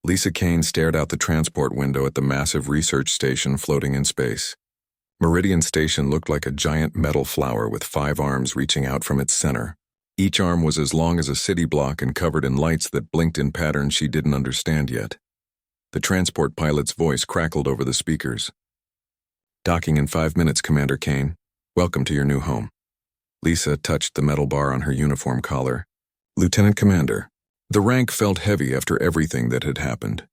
Lisa Kane stared out the transport window at the massive research station floating in space. Meridian Station looked like a giant metal flower with 5 arms reaching out from its center. Each arm was as long as a city block and covered in lights that blinked in patterns she didn't understand yet. The transport pilot's voice crackled over the speakers. "Docking in 5 minutes, Commander Kane. Welcome to your new home." Lisa touched the metal bar on her uniform collar. "Lieutenant Commander." The rank felt heavy after everything that had happened.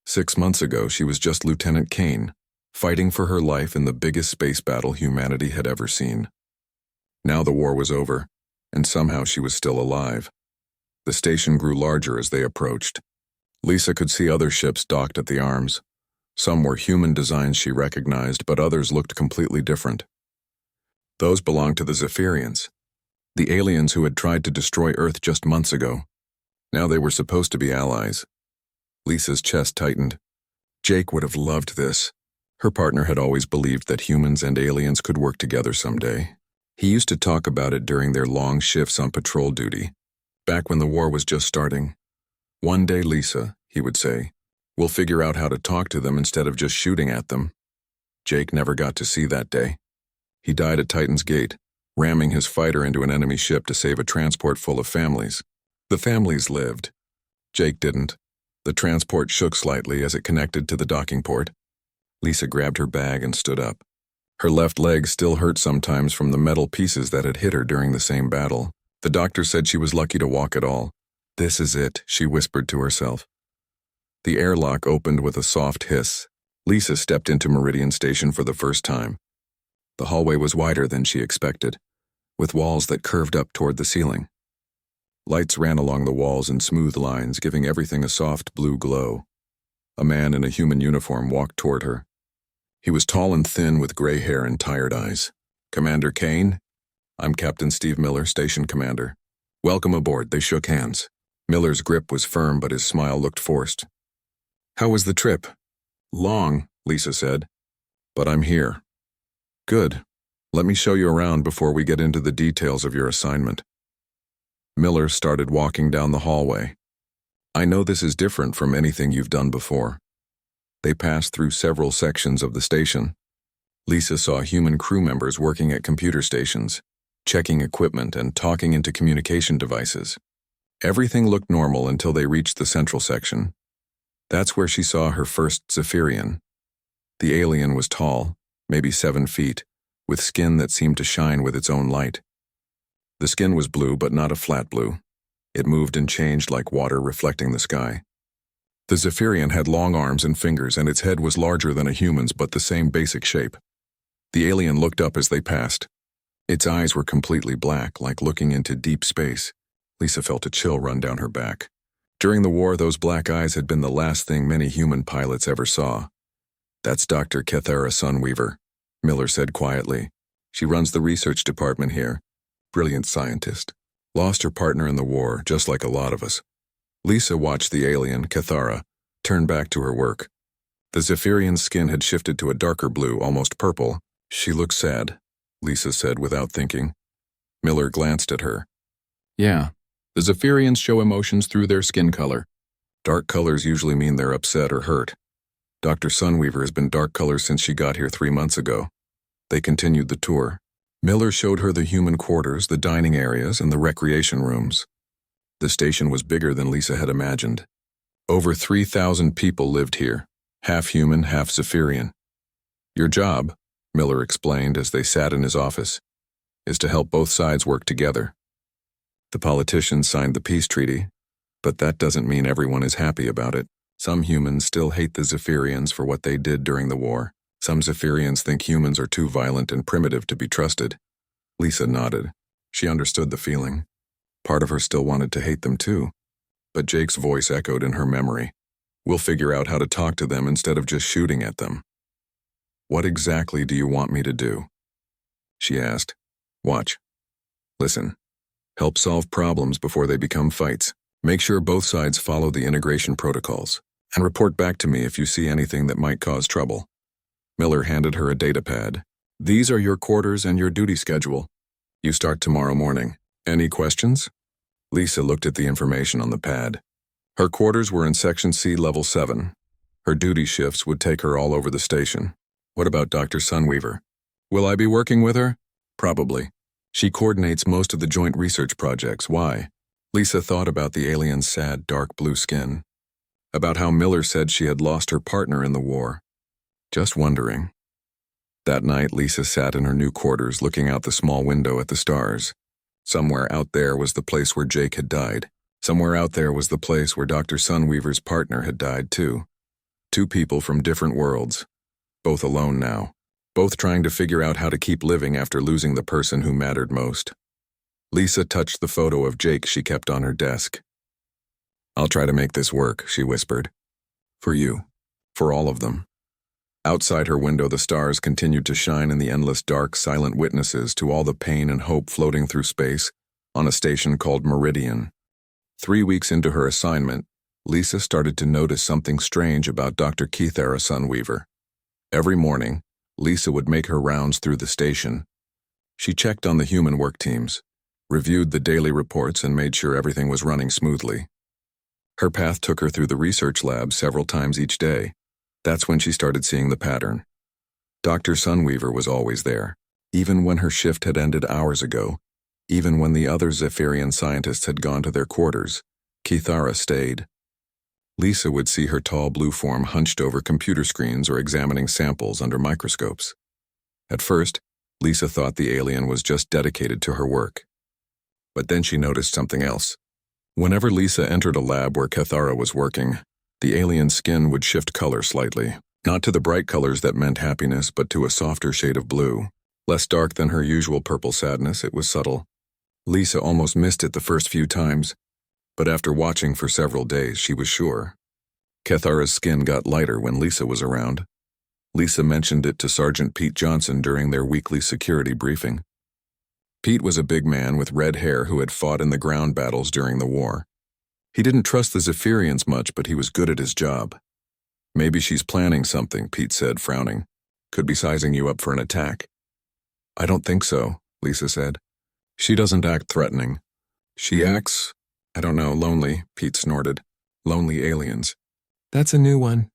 6 months ago, she was just Lieutenant Kane, fighting for her life in the biggest space battle humanity had ever seen. Now the war was over, and somehow she was still alive. The station grew larger as they approached. Lisa could see other ships docked at the arms. Some were human designs she recognized, but others looked completely different. Those belonged to the Zephyrians, the aliens who had tried to destroy Earth just months ago. Now they were supposed to be allies. Lisa's chest tightened. Jake would have loved this. Her partner had always believed that humans and aliens could work together someday. He used to talk about it during their long shifts on patrol duty, back when the war was just starting. "One day, Lisa," he would say, "we'll figure out how to talk to them instead of just shooting at them." Jake never got to see that day. He died at Titan's Gate, ramming his fighter into an enemy ship to save a transport full of families. The families lived. Jake didn't. The transport shook slightly as it connected to the docking port. Lisa grabbed her bag and stood up. Her left leg still hurt sometimes from the metal pieces that had hit her during the same battle. The doctor said she was lucky to walk at all. "This is it," she whispered to herself. The airlock opened with a soft hiss. Lisa stepped into Meridian Station for the first time. The hallway was wider than she expected, with walls that curved up toward the ceiling. Lights ran along the walls in smooth lines, giving everything a soft blue glow. A man in a human uniform walked toward her. He was tall and thin with gray hair and tired eyes. "Commander Kane? I'm Captain Steve Miller, Station Commander. Welcome aboard." They shook hands. Miller's grip was firm, but his smile looked forced. "How was the trip?" "Long," Lisa said. "But I'm here." "Good. Let me show you around before we get into the details of your assignment." Miller started walking down the hallway. "I know this is different from anything you've done before." They passed through several sections of the station. Lisa saw human crew members working at computer stations, checking equipment and talking into communication devices. Everything looked normal until they reached the central section. That's where she saw her first Zephyrian. The alien was tall, maybe 7 feet, with skin that seemed to shine with its own light. The skin was blue, but not a flat blue. It moved and changed like water reflecting the sky. The Zephyrian had long arms and fingers, and its head was larger than a human's, but the same basic shape. The alien looked up as they passed. Its eyes were completely black, like looking into deep space. Lisa felt a chill run down her back. During the war, those black eyes had been the last thing many human pilots ever saw. "That's Dr. Kethara Sunweaver," Miller said quietly. "She runs the research department here. Brilliant scientist. Lost her partner in the war, just like a lot of us." Lisa watched the alien, Kethara, turn back to her work. The Zephyrian's skin had shifted to a darker blue, almost purple. "She looks sad," Lisa said without thinking. Miller glanced at her. "Yeah, the Zephyrians show emotions through their skin color. Dark colors usually mean they're upset or hurt. Dr. Sunweaver has been dark colors since she got here 3 months ago." They continued the tour. Miller showed her the human quarters, the dining areas, and the recreation rooms. The station was bigger than Lisa had imagined. Over 3,000 people lived here, half human, half Zephyrian. "Your job," Miller explained as they sat in his office, "is to help both sides work together. The politicians signed the peace treaty, but that doesn't mean everyone is happy about it. Some humans still hate the Zephyrians for what they did during the war. Some Zephyrians think humans are too violent and primitive to be trusted." Lisa nodded. She understood the feeling. Part of her still wanted to hate them too. But Jake's voice echoed in her memory. "We'll figure out how to talk to them instead of just shooting at them." "What exactly do you want me to do?" she asked. "Watch. Listen. Help solve problems before they become fights. Make sure both sides follow the integration protocols. And report back to me if you see anything that might cause trouble." Miller handed her a data pad. "These are your quarters and your duty schedule. You start tomorrow morning. Any questions?" Lisa looked at the information on the pad. Her quarters were in Section C, Level 7. Her duty shifts would take her all over the station. What about Dr. Sunweaver? Will I be working with her? Probably. She coordinates most of the joint research projects. Why? Lisa thought about the alien's sad, dark blue skin. About how Miller said she had lost her partner in the war. Just wondering. That night, Lisa sat in her new quarters looking out the small window at the stars. Somewhere out there was the place where Jake had died. Somewhere out there was the place where Dr. Sunweaver's partner had died too. Two people from different worlds. Both alone now. Both trying to figure out how to keep living after losing the person who mattered most. Lisa touched the photo of Jake she kept on her desk. "I'll try to make this work," she whispered. "For you. For all of them." Outside her window, the stars continued to shine in the endless dark, silent witnesses to all the pain and hope floating through space on a station called Meridian. 3 weeks into her assignment, Lisa started to notice something strange about Dr. Keithara Sunweaver. Every morning, Lisa would make her rounds through the station. She checked on the human work teams, reviewed the daily reports, and made sure everything was running smoothly. Her path took her through the research lab several times each day. That's when she started seeing the pattern. Dr. Sunweaver was always there, even when her shift had ended hours ago, even when the other Zephyrian scientists had gone to their quarters. Keithara stayed. Lisa would see her tall blue form hunched over computer screens or examining samples under microscopes. At first, Lisa thought the alien was just dedicated to her work. But then she noticed something else. Whenever Lisa entered a lab where Keithara was working, the alien's skin would shift color slightly, not to the bright colors that meant happiness, but to a softer shade of blue. Less dark than her usual purple sadness, it was subtle. Lisa almost missed it the first few times, but after watching for several days, she was sure. Keithara's skin got lighter when Lisa was around. Lisa mentioned it to Sergeant Pete Johnson during their weekly security briefing. Pete was a big man with red hair who had fought in the ground battles during the war. He didn't trust the Zephyrians much, but he was good at his job. "Maybe she's planning something," Pete said, frowning. "Could be sizing you up for an attack." "I don't think so," Lisa said. "She doesn't act threatening. She acts, I don't know, lonely," Pete snorted. "Lonely aliens." "That's a new one."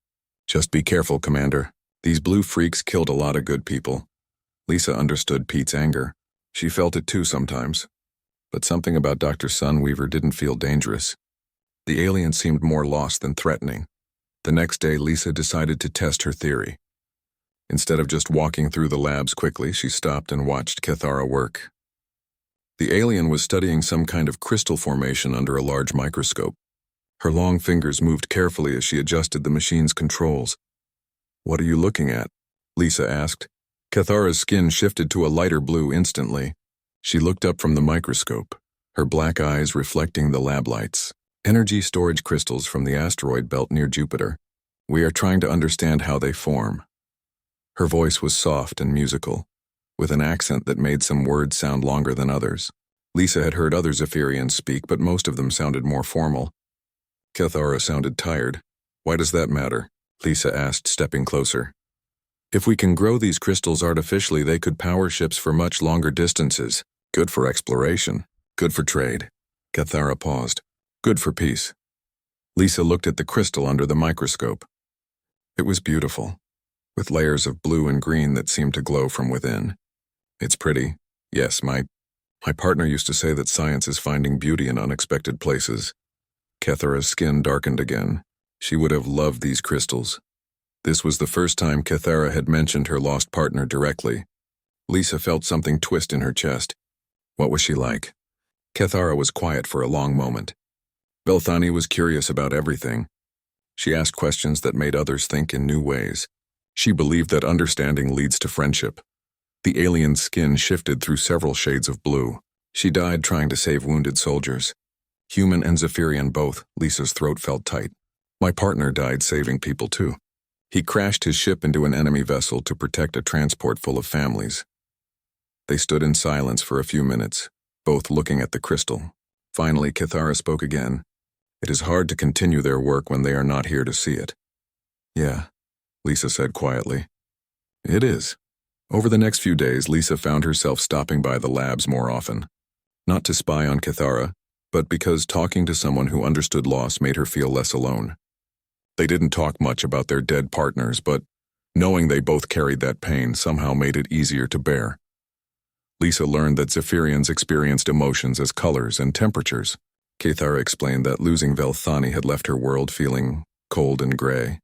"Just be careful, Commander. These blue freaks killed a lot of good people." Lisa understood Pete's anger. She felt it too sometimes. But something about Dr. Sunweaver didn't feel dangerous. The alien seemed more lost than threatening. The next day, Lisa decided to test her theory. Instead of just walking through the labs quickly, she stopped and watched Keithara work. The alien was studying some kind of crystal formation under a large microscope. Her long fingers moved carefully as she adjusted the machine's controls. "What are you looking at?" Lisa asked. Keithara's skin shifted to a lighter blue instantly. She looked up from the microscope, her black eyes reflecting the lab lights. "Energy storage crystals from the asteroid belt near Jupiter. We are trying to understand how they form." Her voice was soft and musical, with an accent that made some words sound longer than others. Lisa had heard other Zephyrians speak, but most of them sounded more formal. Keithara sounded tired. "Why does that matter?" Lisa asked, stepping closer. "If we can grow these crystals artificially, they could power ships for much longer distances. Good for exploration. Good for trade." Keithara paused. "Good for peace." Lisa looked at the crystal under the microscope. It was beautiful, with layers of blue and green that seemed to glow from within. "It's pretty. Yes, my partner used to say that science is finding beauty in unexpected places." Keithara's skin darkened again. She would have loved these crystals. This was the first time Keithara had mentioned her lost partner directly. Lisa felt something twist in her chest. What was she like? Keithara was quiet for a long moment. Belthani was curious about everything. She asked questions that made others think in new ways. She believed that understanding leads to friendship. The alien's skin shifted through several shades of blue. She died trying to save wounded soldiers. Human and Zephyrian both. Lisa's throat felt tight. "My partner died saving people too. He crashed his ship into an enemy vessel to protect a transport full of families." They stood in silence for a few minutes, both looking at the crystal. Finally, Keithara spoke again. "It is hard to continue their work when they are not here to see it." "Yeah," Lisa said quietly. "It is." Over the next few days, Lisa found herself stopping by the labs more often. Not to spy on Keithara, but because talking to someone who understood loss made her feel less alone. They didn't talk much about their dead partners, but knowing they both carried that pain somehow made it easier to bear. Lisa learned that Zephyrians experienced emotions as colors and temperatures. Cathara explained that losing Velthani had left her world feeling cold and gray.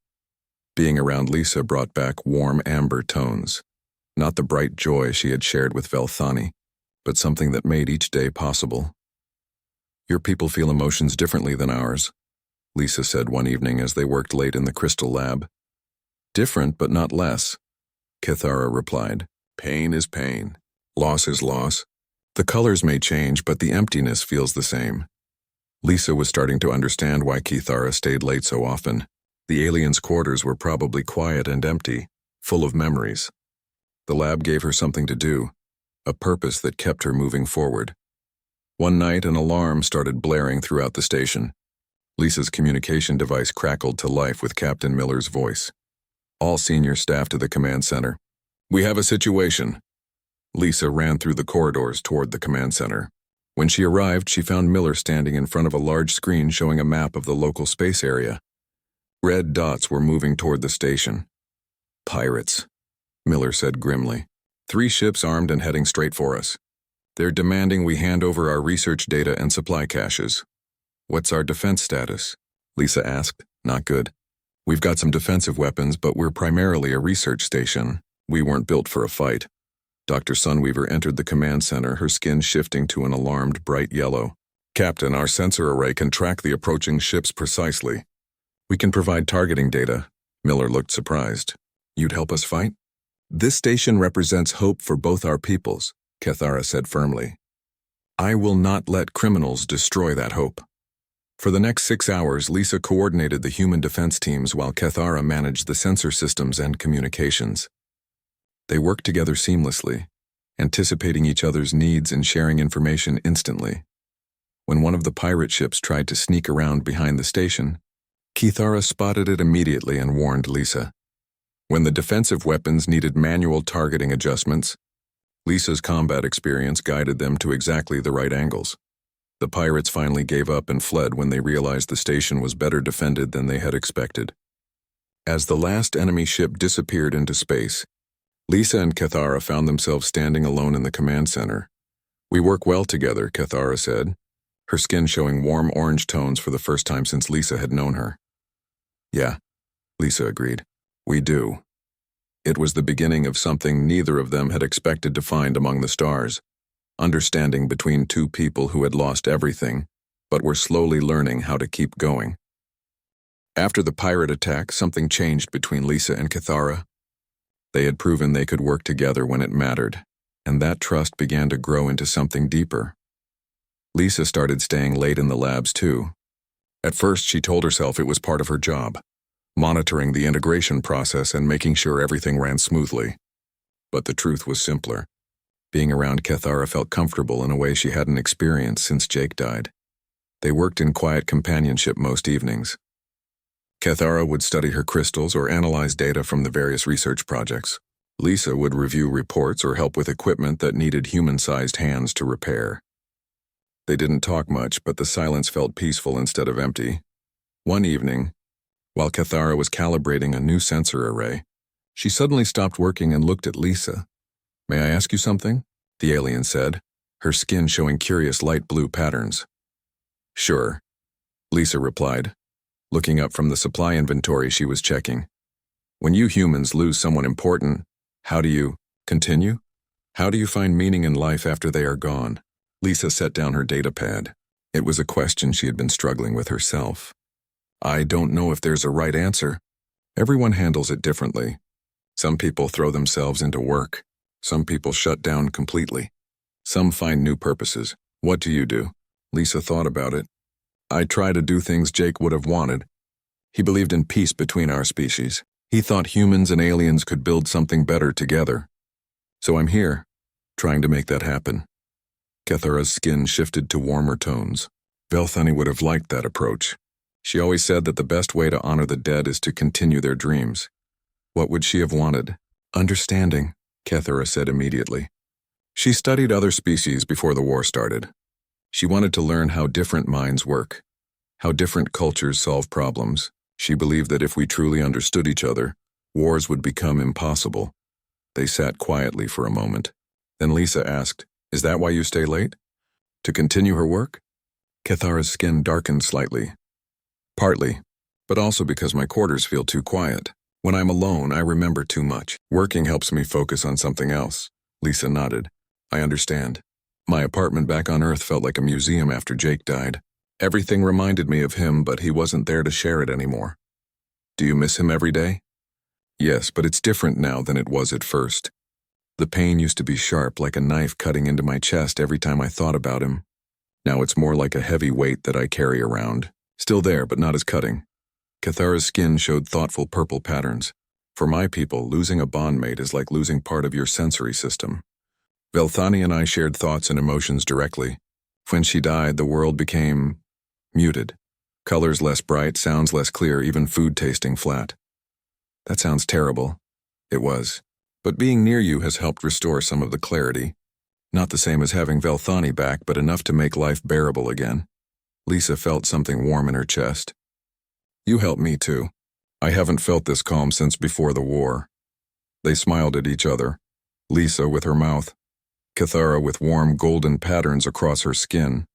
Being around Lisa brought back warm amber tones, not the bright joy she had shared with Velthani, but something that made each day possible. "Your people feel emotions differently than ours," Lisa said one evening as they worked late in the crystal lab. "Different, but not less," Cathara replied. "Pain is pain. Loss is loss. The colors may change, but the emptiness feels the same." Lisa was starting to understand why Cathara stayed late so often. The aliens' quarters were probably quiet and empty, full of memories. The lab gave her something to do, a purpose that kept her moving forward. One night, an alarm started blaring throughout the station. Lisa's communication device crackled to life with Captain Miller's voice. "All senior staff to the command center. We have a situation." Lisa ran through the corridors toward the command center. When she arrived, she found Miller standing in front of a large screen showing a map of the local space area. Red dots were moving toward the station. "Pirates," Miller said grimly. "3 ships armed and heading straight for us. They're demanding we hand over our research data and supply caches." "What's our defense status?" Lisa asked. "Not good. We've got some defensive weapons, but we're primarily a research station. We weren't built for a fight." Dr. Sunweaver entered the command center, her skin shifting to an alarmed bright yellow. "Captain, our sensor array can track the approaching ships precisely. We can provide targeting data." Miller looked surprised. "You'd help us fight?" "This station represents hope for both our peoples," Cathara said firmly. "I will not let criminals destroy that hope." For the next 6 hours, Lisa coordinated the human defense teams while Cathara managed the sensor systems and communications. They worked together seamlessly, anticipating each other's needs and sharing information instantly. When one of the pirate ships tried to sneak around behind the station, Cathara spotted it immediately and warned Lisa. When the defensive weapons needed manual targeting adjustments, Lisa's combat experience guided them to exactly the right angles. The pirates finally gave up and fled when they realized the station was better defended than they had expected. As the last enemy ship disappeared into space, Lisa and Cathara found themselves standing alone in the command center. "We work well together," Cathara said, her skin showing warm orange tones for the first time since Lisa had known her. "Yeah," Lisa agreed. "We do." It was the beginning of something neither of them had expected to find among the stars. Understanding between 2 people who had lost everything, but were slowly learning how to keep going. After the pirate attack, something changed between Lisa and Cathara. They had proven they could work together when it mattered, and that trust began to grow into something deeper. Lisa started staying late in the labs too. At first, she told herself it was part of her job, monitoring the integration process and making sure everything ran smoothly. But the truth was simpler. Being around Cathara felt comfortable in a way she hadn't experienced since Jake died. They worked in quiet companionship most evenings. Cathara would study her crystals or analyze data from the various research projects. Lisa would review reports or help with equipment that needed human-sized hands to repair. They didn't talk much, but the silence felt peaceful instead of empty. One evening, while Cathara was calibrating a new sensor array, she suddenly stopped working and looked at Lisa. "May I ask you something?" the alien said, her skin showing curious light blue patterns. "Sure," Lisa replied, looking up from the supply inventory she was checking. "When you humans lose someone important, how do you continue? How do you find meaning in life after they are gone?" Lisa set down her data pad. It was a question she had been struggling with herself. "I don't know if there's a right answer. Everyone handles it differently. Some people throw themselves into work. Some people shut down completely. Some find new purposes. What do you do?" Lisa thought about it. "I try to do things Jake would have wanted. He believed in peace between our species. He thought humans and aliens could build something better together. So I'm here, trying to make that happen." Cathara's skin shifted to warmer tones. Velthani would have liked that approach. She always said that the best way to honor the dead is to continue their dreams. What would she have wanted? "Understanding," Cathara said immediately. She studied other species before the war started. She wanted to learn how different minds work, how different cultures solve problems. She believed that if we truly understood each other, wars would become impossible. They sat quietly for a moment. Then Lisa asked, "Is that why you stay late? To continue her work?" Cathara's skin darkened slightly. "Partly, but also because my quarters feel too quiet. When I'm alone, I remember too much. Working helps me focus on something else." Lisa nodded. "I understand. My apartment back on Earth felt like a museum after Jake died. Everything reminded me of him, but he wasn't there to share it anymore." "Do you miss him every day?" "Yes, but it's different now than it was at first. The pain used to be sharp, like a knife cutting into my chest every time I thought about him. Now it's more like a heavy weight that I carry around. Still there, but not as cutting." Cathara's skin showed thoughtful purple patterns. "For my people, losing a bondmate is like losing part of your sensory system. Velthani and I shared thoughts and emotions directly. When she died, the world became muted. Colors less bright, sounds less clear, even food tasting flat." "That sounds terrible." It was. "But being near you has helped restore some of the clarity. Not the same as having Velthani back, but enough to make life bearable again." Lisa felt something warm in her chest. "You helped me too. I haven't felt this calm since before the war." They smiled at each other. Lisa with her mouth, Cathara with warm golden patterns across her skin.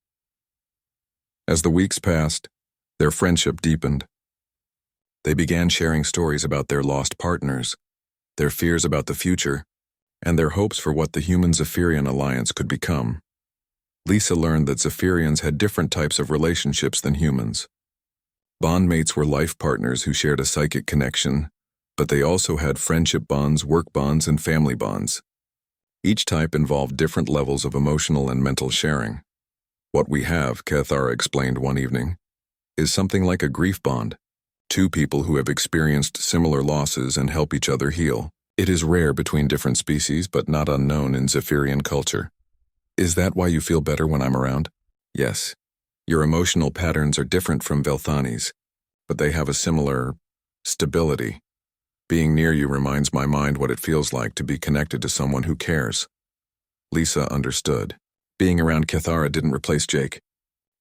As the weeks passed, their friendship deepened. They began sharing stories about their lost partners, their fears about the future, and their hopes for what the human-Zephyrian alliance could become. Lisa learned that Zephyrians had different types of relationships than humans. Bondmates were life partners who shared a psychic connection, but they also had friendship bonds, work bonds, and family bonds. Each type involved different levels of emotional and mental sharing. "What we have," Cathara explained one evening, "is something like a grief bond. Two people who have experienced similar losses and help each other heal. It is rare between different species, but not unknown in Zephyrian culture." "Is that why you feel better when I'm around?" "Yes. Your emotional patterns are different from Velthani's, but they have a similar stability. Being near you reminds my mind what it feels like to be connected to someone who cares." Lisa understood. Being around Cathara didn't replace Jake,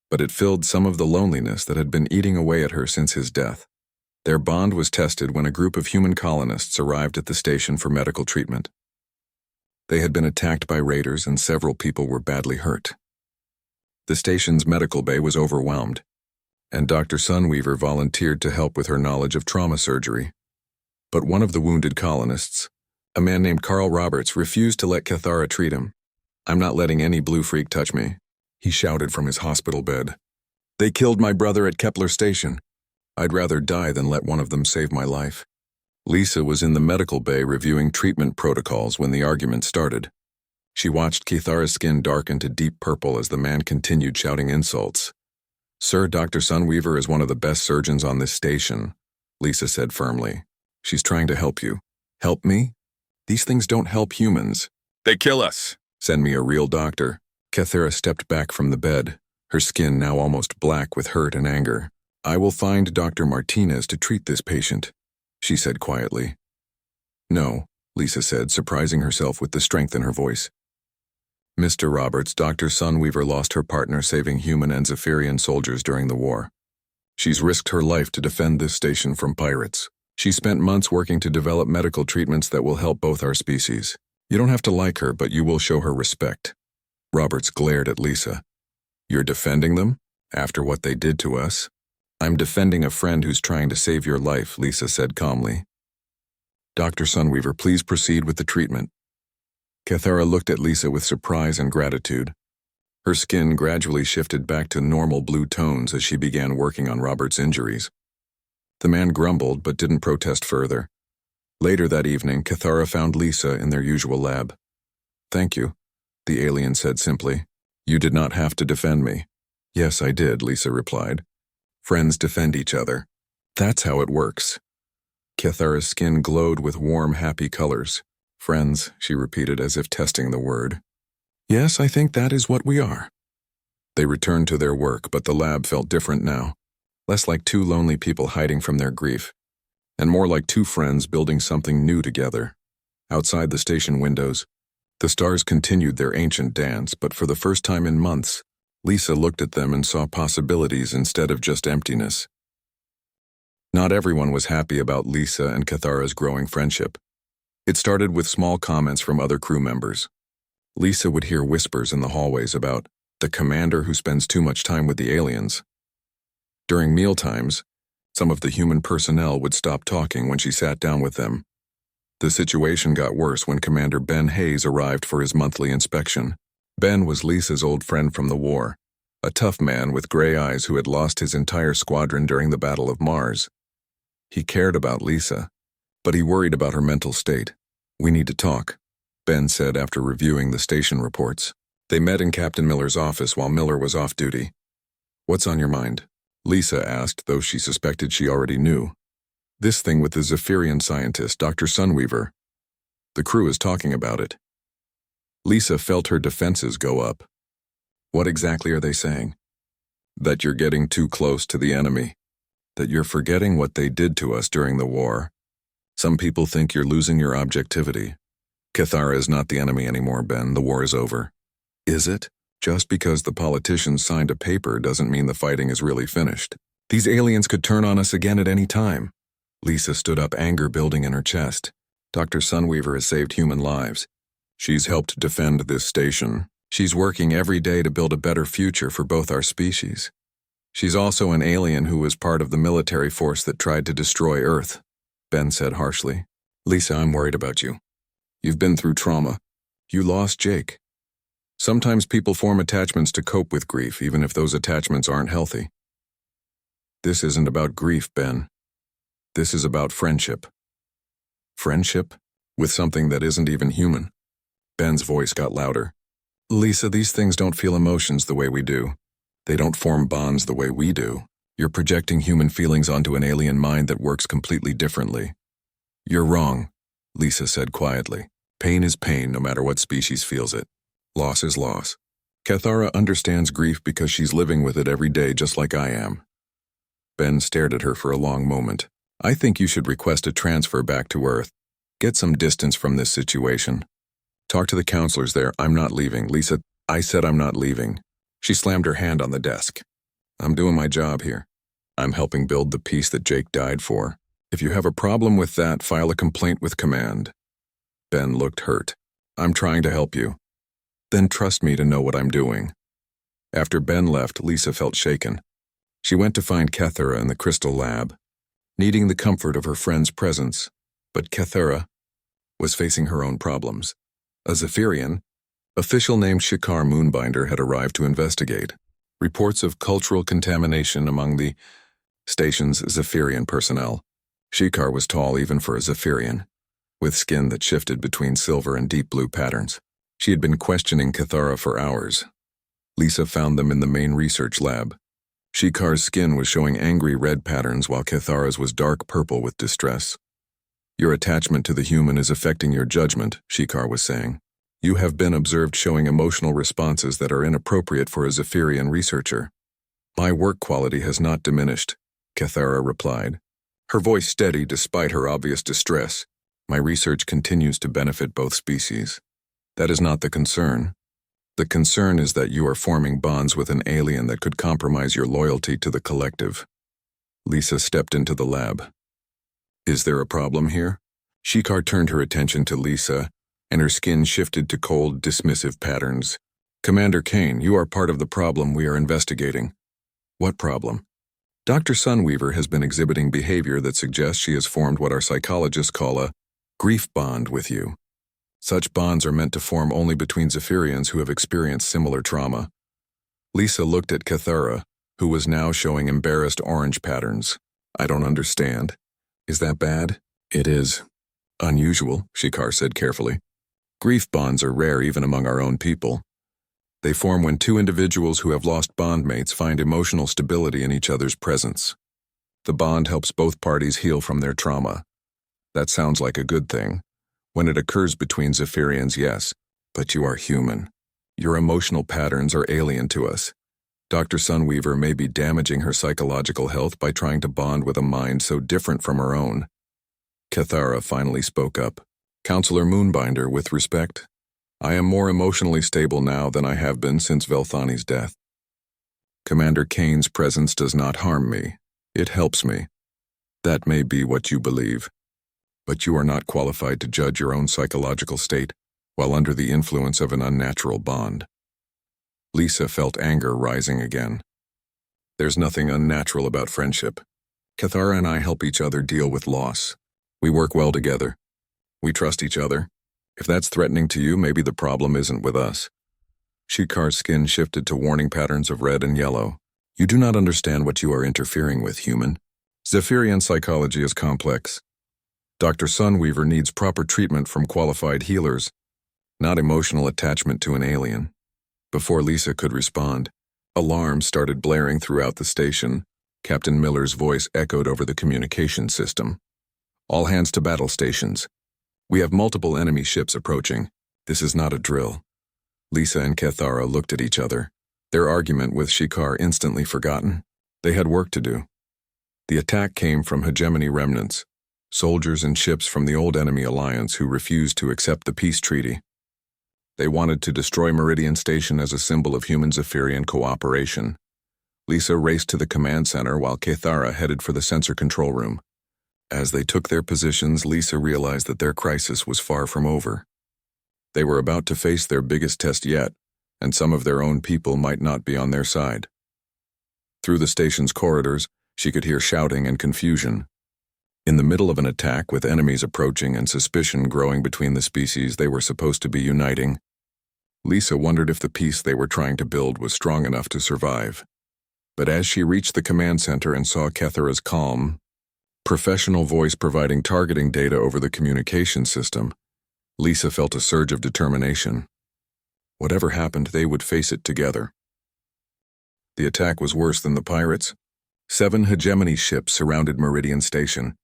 but it filled some of the loneliness that had been eating away at her since his death. Their bond was tested when a group of human colonists arrived at the station for medical treatment. They had been attacked by raiders and several people were badly hurt. The station's medical bay was overwhelmed, and Dr. Sunweaver volunteered to help with her knowledge of trauma surgery. But one of the wounded colonists, a man named Carl Roberts, refused to let Cathara treat him. "I'm not letting any blue freak touch me," he shouted from his hospital bed. "They killed my brother at Kepler Station. I'd rather die than let one of them save my life." Lisa was in the medical bay reviewing treatment protocols when the argument started. She watched Cathara's skin darken to deep purple as the man continued shouting insults. "Sir, Dr. Sunweaver is one of the best surgeons on this station," Lisa said firmly. "She's trying to help you." "Help me? These things don't help humans." "They kill us." "Send me a real doctor." Cathara stepped back from the bed, her skin now almost black with hurt and anger. "I will find Dr. Martinez to treat this patient," she said quietly. "No," Lisa said, surprising herself with the strength in her voice. "Mr. Roberts, Dr. Sunweaver lost her partner saving human and Zephyrian soldiers during the war. She's risked her life to defend this station from pirates. She spent months working to develop medical treatments that will help both our species. You don't have to like her, but you will show her respect." Roberts glared at Lisa. "You're defending them? After what they did to us?" "I'm defending a friend who's trying to save your life," Lisa said calmly. "Dr. Sunweaver, please proceed with the treatment." Cathara looked at Lisa with surprise and gratitude. Her skin gradually shifted back to normal blue tones as she began working on Robert's injuries. The man grumbled but didn't protest further. Later that evening, Cathara found Lisa in their usual lab. "Thank you," the alien said simply. "You did not have to defend me." "Yes, I did," Lisa replied. "Friends defend each other. That's how it works." Cathara's skin glowed with warm, happy colors. "Friends," she repeated as if testing the word. "Yes, I think that is what we are." They returned to their work, but the lab felt different now. Less like two lonely people hiding from their grief, and more like two friends building something new together. Outside the station windows, the stars continued their ancient dance, but for the first time in months, Lisa looked at them and saw possibilities instead of just emptiness. Not everyone was happy about Lisa and Cathara's growing friendship. It started with small comments from other crew members. Lisa would hear whispers in the hallways about the commander who spends too much time with the aliens. During mealtimes, some of the human personnel would stop talking when she sat down with them. The situation got worse when Commander Ben Hayes arrived for his monthly inspection. Ben was Lisa's old friend from the war, a tough man with gray eyes who had lost his entire squadron during the Battle of Mars. He cared about Lisa, but he worried about her mental state. "We need to talk," Ben said after reviewing the station reports. They met in Captain Miller's office while Miller was off duty. "What's on your mind?" Lisa asked, though she suspected she already knew. "This thing with the Zephyrian scientist, Dr. Sunweaver. The crew is talking about it." Lisa felt her defenses go up. "What exactly are they saying?" "That you're getting too close to the enemy. That you're forgetting what they did to us during the war. Some people think you're losing your objectivity. Cathara is not the enemy anymore, Ben. The war is over." "Is it? Just because the politicians signed a paper doesn't mean the fighting is really finished. These aliens could turn on us again at any time." Lisa stood up, anger building in her chest. "Dr. Sunweaver has saved human lives. She's helped defend this station. She's working every day to build a better future for both our species. She's also an alien who was part of the military force that tried to destroy Earth," Ben said harshly. "Lisa, I'm worried about you. You've been through trauma. You lost Jake. Sometimes people form attachments to cope with grief, even if those attachments aren't healthy. This isn't about grief, Ben. This is about friendship." "Friendship? With something that isn't even human?" Ben's voice got louder. "Lisa, these things don't feel emotions the way we do. They don't form bonds the way we do. You're projecting human feelings onto an alien mind that works completely differently." "You're wrong," Lisa said quietly. "Pain is pain, no matter what species feels it. Loss is loss. Cathara understands grief because she's living with it every day just like I am." Ben stared at her for a long moment. "I think you should request a transfer back to Earth. Get some distance from this situation. Talk to the counselors there. I'm not leaving." "Lisa, I said I'm not leaving." She slammed her hand on the desk. "I'm doing my job here. I'm helping build the peace that Jake died for. If you have a problem with that, file a complaint with command." Ben looked hurt. "I'm trying to help you." "Then trust me to know what I'm doing." After Ben left, Lisa felt shaken. She went to find Cathara in the crystal lab, needing the comfort of her friend's presence, but Cathara was facing her own problems. A Zephyrian, official named Shikar Moonbinder, had arrived to investigate. Reports of cultural contamination among the station's Zephyrian personnel. Shikar was tall even for a Zephyrian, with skin that shifted between silver and deep blue patterns. She had been questioning Cathara for hours. Lisa found them in the main research lab. Shikar's skin was showing angry red patterns while Cathara's was dark purple with distress. "Your attachment to the human is affecting your judgment," Shikar was saying. "You have been observed showing emotional responses that are inappropriate for a Zephyrian researcher." "My work quality has not diminished," Cathara replied, her voice steady despite her obvious distress. "My research continues to benefit both species. That is not the concern. The concern is that you are forming bonds with an alien that could compromise your loyalty to the collective." Lisa stepped into the lab. "Is there a problem here?" Shikar turned her attention to Lisa, and her skin shifted to cold, dismissive patterns. "Commander Kane, you are part of the problem we are investigating." "What problem?" "Dr. Sunweaver has been exhibiting behavior that suggests she has formed what our psychologists call a grief bond with you. Such bonds are meant to form only between Zephyrians who have experienced similar trauma." Lisa looked at Cathara, who was now showing embarrassed orange patterns. "I don't understand. Is that bad?" "It is unusual," Shikar said carefully. "Grief bonds are rare even among our own people. They form when two individuals who have lost bondmates find emotional stability in each other's presence. The bond helps both parties heal from their trauma. That sounds like a good thing. When it occurs between Zephyrians, yes, but you are human. Your emotional patterns are alien to us. Dr. Sunweaver may be damaging her psychological health by trying to bond with a mind so different from her own." Cathara finally spoke up. "Counselor Moonbinder, with respect, I am more emotionally stable now than I have been since Velthani's death. Commander Kane's presence does not harm me. It helps me. That may be what you believe, but you are not qualified to judge your own psychological state while under the influence of an unnatural bond. Lisa felt anger rising again. There's nothing unnatural about friendship. Cathara and I help each other deal with loss. We work well together. We trust each other. If that's threatening to you, maybe the problem isn't with us. Shikar's skin shifted to warning patterns of red and yellow. You do not understand what you are interfering with, human. Zephyrian psychology is complex. Dr. Sunweaver needs proper treatment from qualified healers, not emotional attachment to an alien. Before Lisa could respond, alarms started blaring throughout the station. Captain Miller's voice echoed over the communication system. All hands to battle stations. We have multiple enemy ships approaching. This is not a drill. Lisa and Cathara looked at each other, their argument with Shikar instantly forgotten. They had work to do. The attack came from hegemony remnants, soldiers and ships from the old enemy alliance who refused to accept the peace treaty. They wanted to destroy Meridian Station as a symbol of human Zephyrian cooperation. Lisa raced to the command center while Cathara headed for the sensor control room. As they took their positions, Lisa realized that their crisis was far from over. They were about to face their biggest test yet, and some of their own people might not be on their side. Through the station's corridors, she could hear shouting and confusion. In the middle of an attack with enemies approaching and suspicion growing between the species they were supposed to be uniting, Lisa wondered if the peace they were trying to build was strong enough to survive. But as she reached the command center and saw Cathara's calm, professional voice providing targeting data over the communication system, Lisa felt a surge of determination. Whatever happened, they would face it together. The attack was worse than the pirates. 7 hegemony ships surrounded Meridian Station,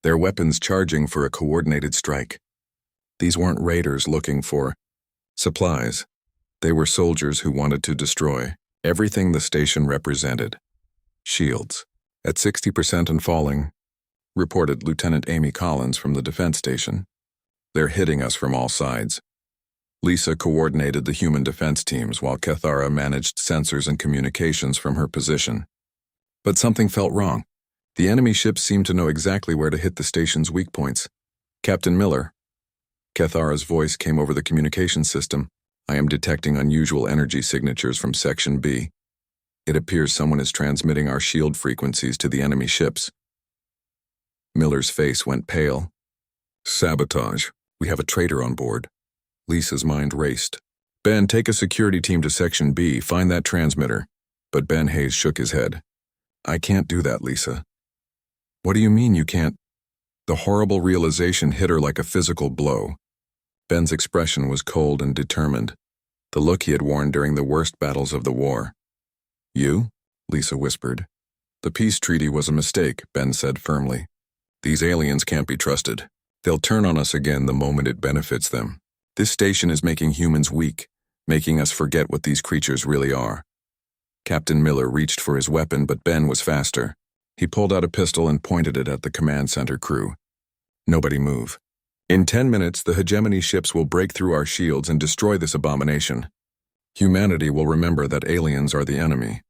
their weapons charging for a coordinated strike. These weren't raiders looking for supplies. They were soldiers who wanted to destroy everything the station represented. Shields, at 60% and falling, reported Lieutenant Amy Collins from the defense station. They're hitting us from all sides. Lisa coordinated the human defense teams while Cathara managed sensors and communications from her position. But something felt wrong. The enemy ships seemed to know exactly where to hit the station's weak points. Captain Miller. Cathara's voice came over the communication system. I am detecting unusual energy signatures from Section B. It appears someone is transmitting our shield frequencies to the enemy ships. Miller's face went pale. Sabotage. We have a traitor on board. Lisa's mind raced. Ben, take a security team to Section B, find that transmitter. But Ben Hayes shook his head. I can't do that, Lisa. What do you mean you can't? The horrible realization hit her like a physical blow. Ben's expression was cold and determined, the look he had worn during the worst battles of the war. You? Lisa whispered. The peace treaty was a mistake, Ben said firmly. These aliens can't be trusted. They'll turn on us again the moment it benefits them. This station is making humans weak, making us forget what these creatures really are. Captain Miller reached for his weapon, but Ben was faster. He pulled out a pistol and pointed it at the command center crew. Nobody move. In 10 minutes, the hegemony ships will break through our shields and destroy this abomination. Humanity will remember that aliens are the enemy.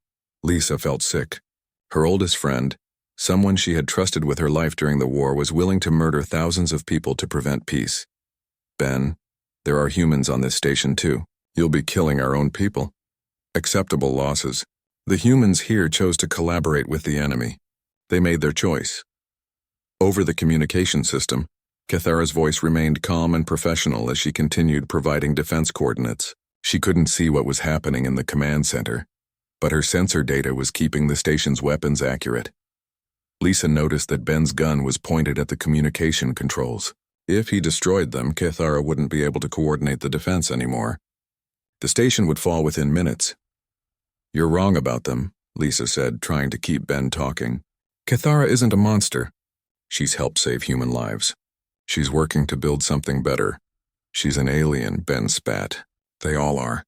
Lisa felt sick. Her oldest friend, someone she had trusted with her life during the war, was willing to murder thousands of people to prevent peace. Ben, there are humans on this station too. You'll be killing our own people. Acceptable losses. The humans here chose to collaborate with the enemy. They made their choice. Over the communication system, Cathara's voice remained calm and professional as she continued providing defense coordinates. She couldn't see what was happening in the command center, but her sensor data was keeping the station's weapons accurate. Lisa noticed that Ben's gun was pointed at the communication controls. If he destroyed them, Cathara wouldn't be able to coordinate the defense anymore. The station would fall within minutes. You're wrong about them, Lisa said, trying to keep Ben talking. Cathara isn't a monster. She's helped save human lives. She's working to build something better. She's an alien, Ben spat. They all are.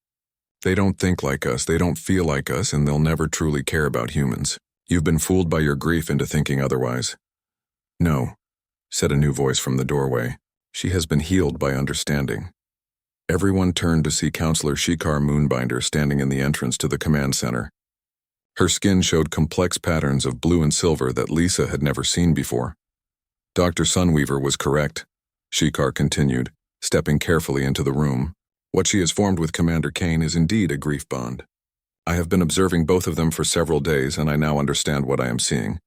They don't think like us, they don't feel like us, and they'll never truly care about humans. You've been fooled by your grief into thinking otherwise. No, said a new voice from the doorway. She has been healed by understanding. Everyone turned to see Counselor Shikar Moonbinder standing in the entrance to the command center. Her skin showed complex patterns of blue and silver that Lisa had never seen before. Dr. Sunweaver was correct, Shikar continued, stepping carefully into the room. What she has formed with Commander Kane is indeed a grief bond. I have been observing both of them for several days, and I now understand what I am seeing.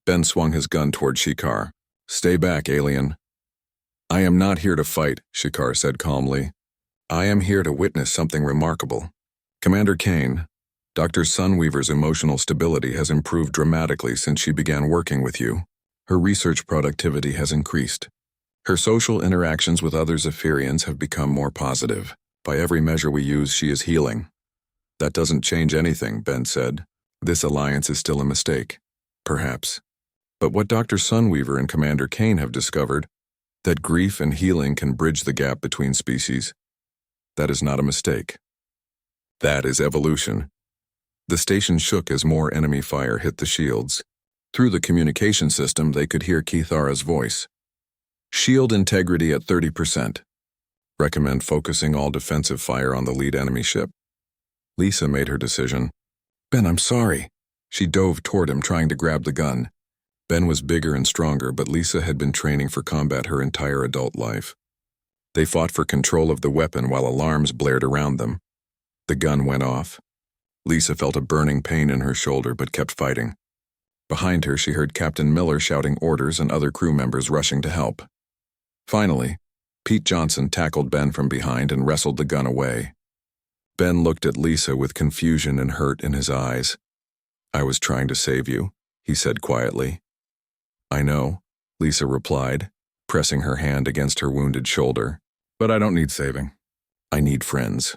Ben swung his gun toward Shikar. Stay back, alien. I am not here to fight, Shikar said calmly. I am here to witness something remarkable. Commander Kane, Dr. Sunweaver's emotional stability has improved dramatically since she began working with you. Her research productivity has increased. Her social interactions with other Zephyrians have become more positive. By every measure we use, she is healing. That doesn't change anything, Ben said. This alliance is still a mistake. Perhaps. But what Dr. Sunweaver and Commander Kane have discovered, that grief and healing can bridge the gap between species, that is not a mistake. That is evolution. The station shook as more enemy fire hit the shields. Through the communication system, they could hear Kithara's voice. Shield integrity at 30%. Recommend focusing all defensive fire on the lead enemy ship. Lisa made her decision. Ben, I'm sorry. She dove toward him, trying to grab the gun. Ben was bigger and stronger, but Lisa had been training for combat her entire adult life. They fought for control of the weapon while alarms blared around them. The gun went off. Lisa felt a burning pain in her shoulder but kept fighting. Behind her, she heard Captain Miller shouting orders and other crew members rushing to help. Finally, Pete Johnson tackled Ben from behind and wrestled the gun away. Ben looked at Lisa with confusion and hurt in his eyes. I was trying to save you, he said quietly. I know, Lisa replied, pressing her hand against her wounded shoulder. But I don't need saving. I need friends.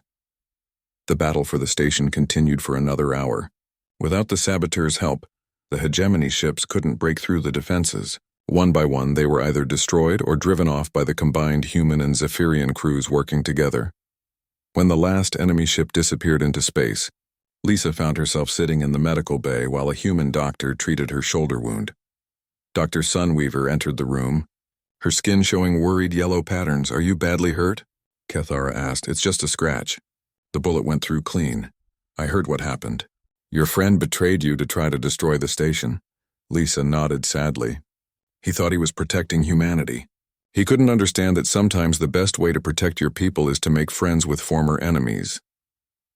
The battle for the station continued for another hour. Without the saboteurs' help, the hegemony ships couldn't break through the defenses. One by one, they were either destroyed or driven off by the combined human and Zephyrian crews working together. When the last enemy ship disappeared into space, Lisa found herself sitting in the medical bay while a human doctor treated her shoulder wound. Dr. Sunweaver entered the room, her skin showing worried yellow patterns. Are you badly hurt? Kithara asked. It's just a scratch. The bullet went through clean. I heard what happened. Your friend betrayed you to try to destroy the station. Lisa nodded sadly. He thought he was protecting humanity. He couldn't understand that sometimes the best way to protect your people is to make friends with former enemies.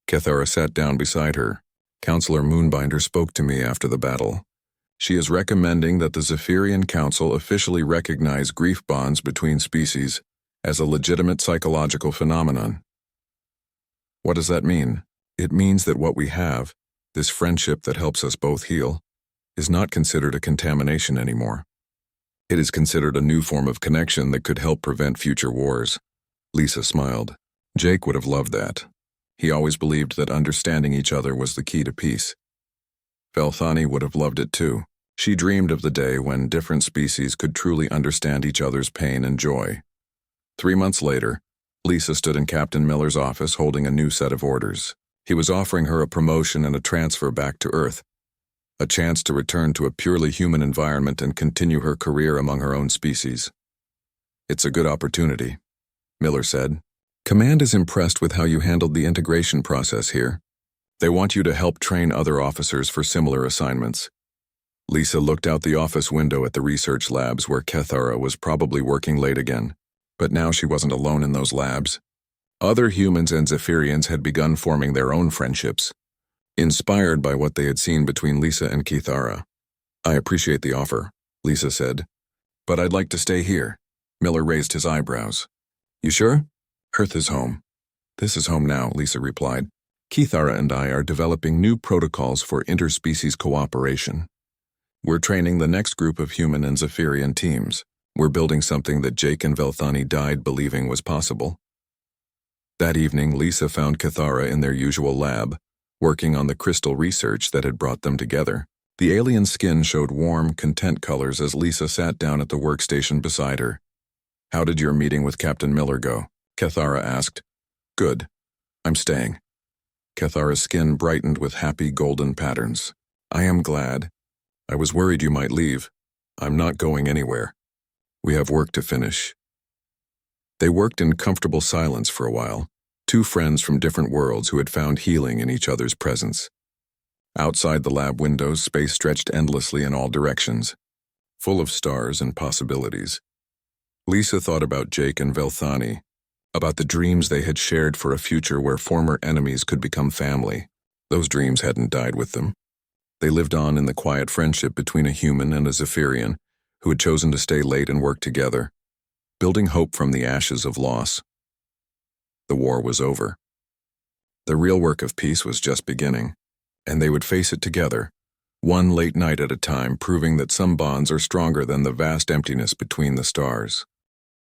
Kithara sat down beside her. Counselor Moonbinder spoke to me after the battle. She is recommending that the Zephyrian Council officially recognize grief bonds between species as a legitimate psychological phenomenon. What does that mean? It means that what we have, this friendship that helps us both heal, is not considered a contamination anymore. It is considered a new form of connection that could help prevent future wars. Lisa smiled. Jake would have loved that. He always believed that understanding each other was the key to peace. Velthani would have loved it too. She dreamed of the day when different species could truly understand each other's pain and joy. 3 months later, Lisa stood in Captain Miller's office holding a new set of orders. He was offering her a promotion and a transfer back to Earth, a chance to return to a purely human environment and continue her career among her own species. It's a good opportunity, Miller said. Command is impressed with how you handled the integration process here. They want you to help train other officers for similar assignments. Lisa looked out the office window at the research labs where Kithara was probably working late again. But now she wasn't alone in those labs. Other humans and Zephyrians had begun forming their own friendships, inspired by what they had seen between Lisa and Kithara. I appreciate the offer, Lisa said. But I'd like to stay here. Miller raised his eyebrows. You sure? Earth is home. This is home now, Lisa replied. Kithara and I are developing new protocols for interspecies cooperation. We're training the next group of human and Zephyrian teams. We're building something that Jake and Velthani died believing was possible. That evening, Lisa found Kithara in their usual lab, working on the crystal research that had brought them together. The alien skin showed warm, content colors as Lisa sat down at the workstation beside her. How did your meeting with Captain Miller go? Kithara asked. Good. I'm staying. Kithara's skin brightened with happy golden patterns. I am glad. I was worried you might leave. I'm not going anywhere. We have work to finish. They worked in comfortable silence for a while, two friends from different worlds who had found healing in each other's presence. Outside the lab windows, space stretched endlessly in all directions, full of stars and possibilities. Lisa thought about Jake and Velthani, about the dreams they had shared for a future where former enemies could become family. Those dreams hadn't died with them. They lived on in the quiet friendship between a human and a Zephyrian who had chosen to stay late and work together, building hope from the ashes of loss. The war was over. The real work of peace was just beginning, and they would face it together, one late night at a time, proving that some bonds are stronger than the vast emptiness between the stars.